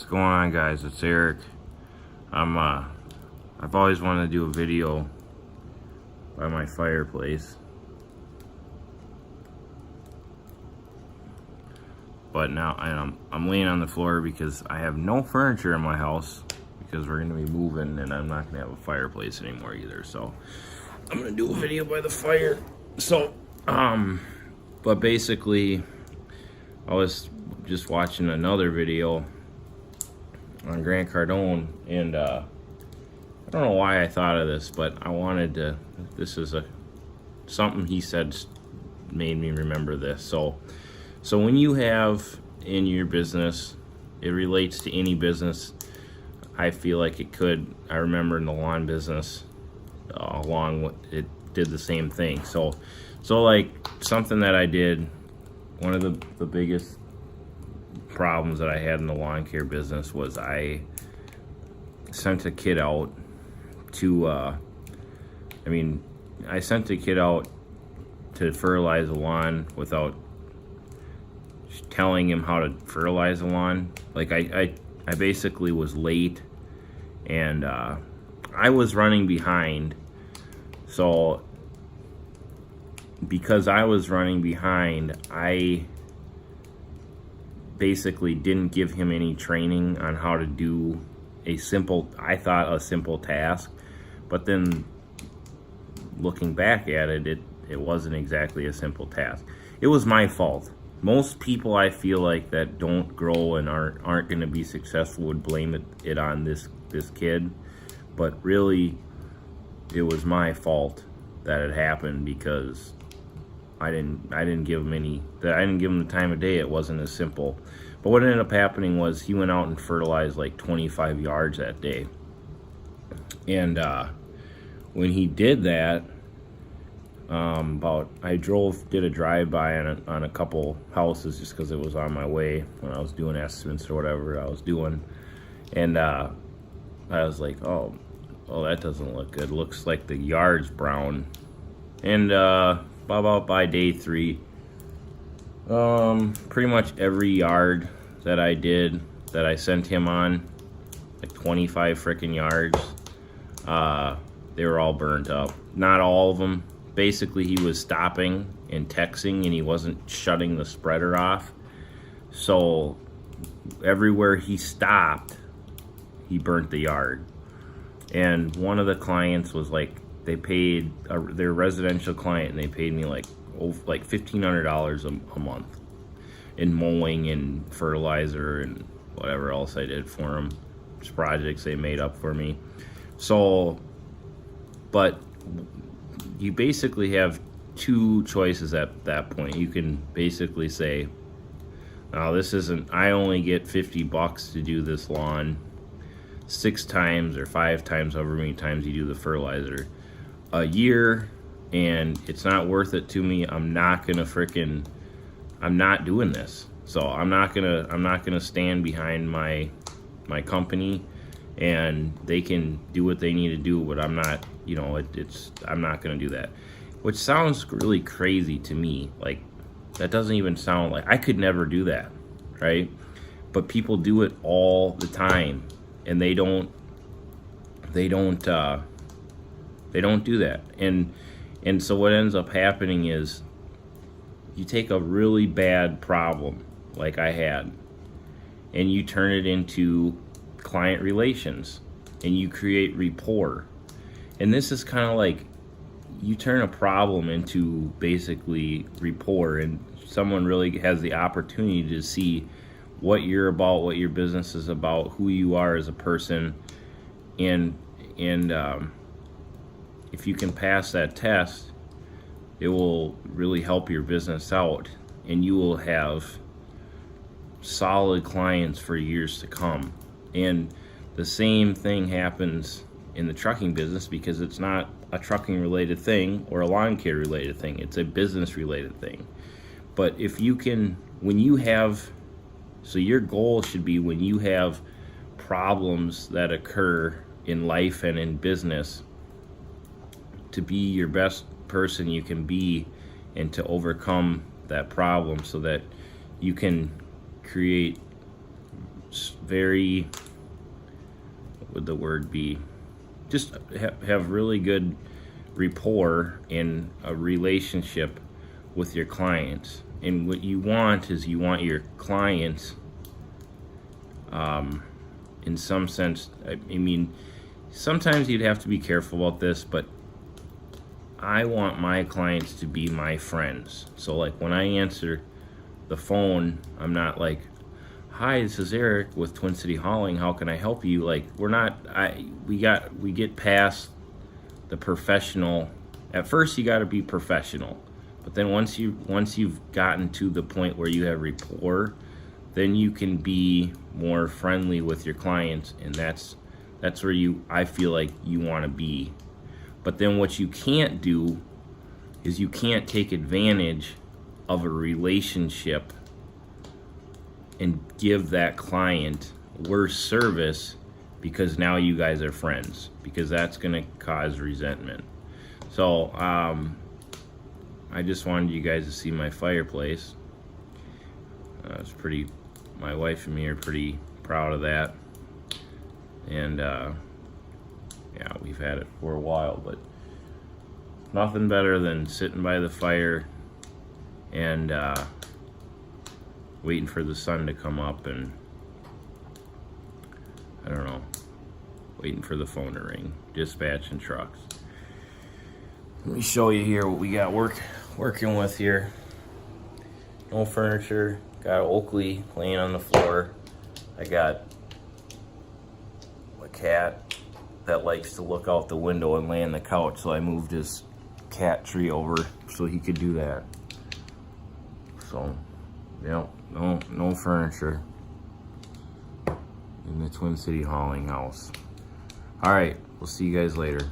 What's going on, guys? It's Eric. I've always wanted to do a video by my fireplace, but now I'm laying on the floor because I have no furniture in my house because we're gonna be moving and I'm not gonna have a fireplace anymore either. So I'm gonna do a video by the fire. So but basically I was just watching another video on Grant Cardone, and I don't know why I thought of this, but I wanted to. This is something he said made me remember this. So when you have in your business, it relates to any business. I feel like it could. I remember in the lawn business, it did the same thing. So like something that I did, one of the biggest problems that I had in the lawn care business was I sent a kid out to I sent a kid out to fertilize the lawn without telling him how to fertilize the lawn. Like I basically was late, and I was running behind. So because I was running behind, I basically didn't give him any training on how to do a simple task. But then looking back at it, it wasn't exactly a simple task. It was my fault. Most people, I feel like, that don't grow and aren't going to be successful would blame it on this kid, but really it was my fault that it happened because I didn't give him the time of day. It wasn't as simple. But what ended up happening was he went out and fertilized like 25 yards that day. And when he did that, I did a drive-by on a couple houses just because it was on my way when I was doing estimates or whatever I was doing. And I was like, oh, that doesn't look good. Looks like the yard's brown. And about by day 3, pretty much every yard that I sent him on, like 25 freaking yards, they were all burnt up. Not all of them. Basically, he was stopping and texting, and he wasn't shutting the spreader off. So everywhere he stopped, he burnt the yard. And one of the clients was like, they paid their residential client, and they paid me like $1,500 a month in mowing and fertilizer and whatever else I did for them. Just projects they made up for me. So, but you basically have two choices at that point. You can basically say, "Now I only get $50 to do this lawn 6 times or 5 times, however many times you do the fertilizer a year, and it's not worth it to me. I'm not doing this. So I'm not gonna stand behind my company, and they can do what they need to do, but I'm not, I'm not gonna do that." Which sounds really crazy to me. Like, that doesn't even sound like I could never do that, right? But people do it all the time, and they don't do that. And so what ends up happening is you take a really bad problem like I had, and you turn it into client relations, and you create rapport. And this is kind of like you turn a problem into basically rapport, and someone really has the opportunity to see what you're about, what your business is about, who you are as a person, and if you can pass that test, it will really help your business out, and you will have solid clients for years to come. And the same thing happens in the trucking business, because it's not a trucking related thing or a lawn care related thing. It's a business related thing. But if you can, so your goal should be, when you have problems that occur in life and in business, to be your best person you can be, and to overcome that problem so that you can create very, what would the word be? Just have really good rapport in a relationship with your clients. And what you want is you want your clients, in some sense, I mean, sometimes you'd have to be careful about this, but I want my clients to be my friends. So like when I answer the phone, I'm not like, hi, this is Eric with Twin City Hauling, how can I help you? Like, we're not, we get past the professional. At first you got to be professional, but then once you've gotten to the point where you have rapport, then you can be more friendly with your clients, and that's where I feel like you want to be. But then what you can't do is you can't take advantage of a relationship and give that client worse service because now you guys are friends, because that's going to cause resentment. So I just wanted you guys to see my fireplace. It's pretty, my wife and me are pretty proud of that. And yeah, we've had it for a while, but nothing better than sitting by the fire and waiting for the sun to come up, and I don't know, waiting for the phone to ring, dispatching trucks. Let me show you here what we got working with here. No furniture, got Oakley laying on the floor. I got a cat that likes to look out the window and lay on the couch, so I moved his cat tree over so he could do that. So, yep, no furniture in the Twin City Hauling house. All right, we'll see you guys later.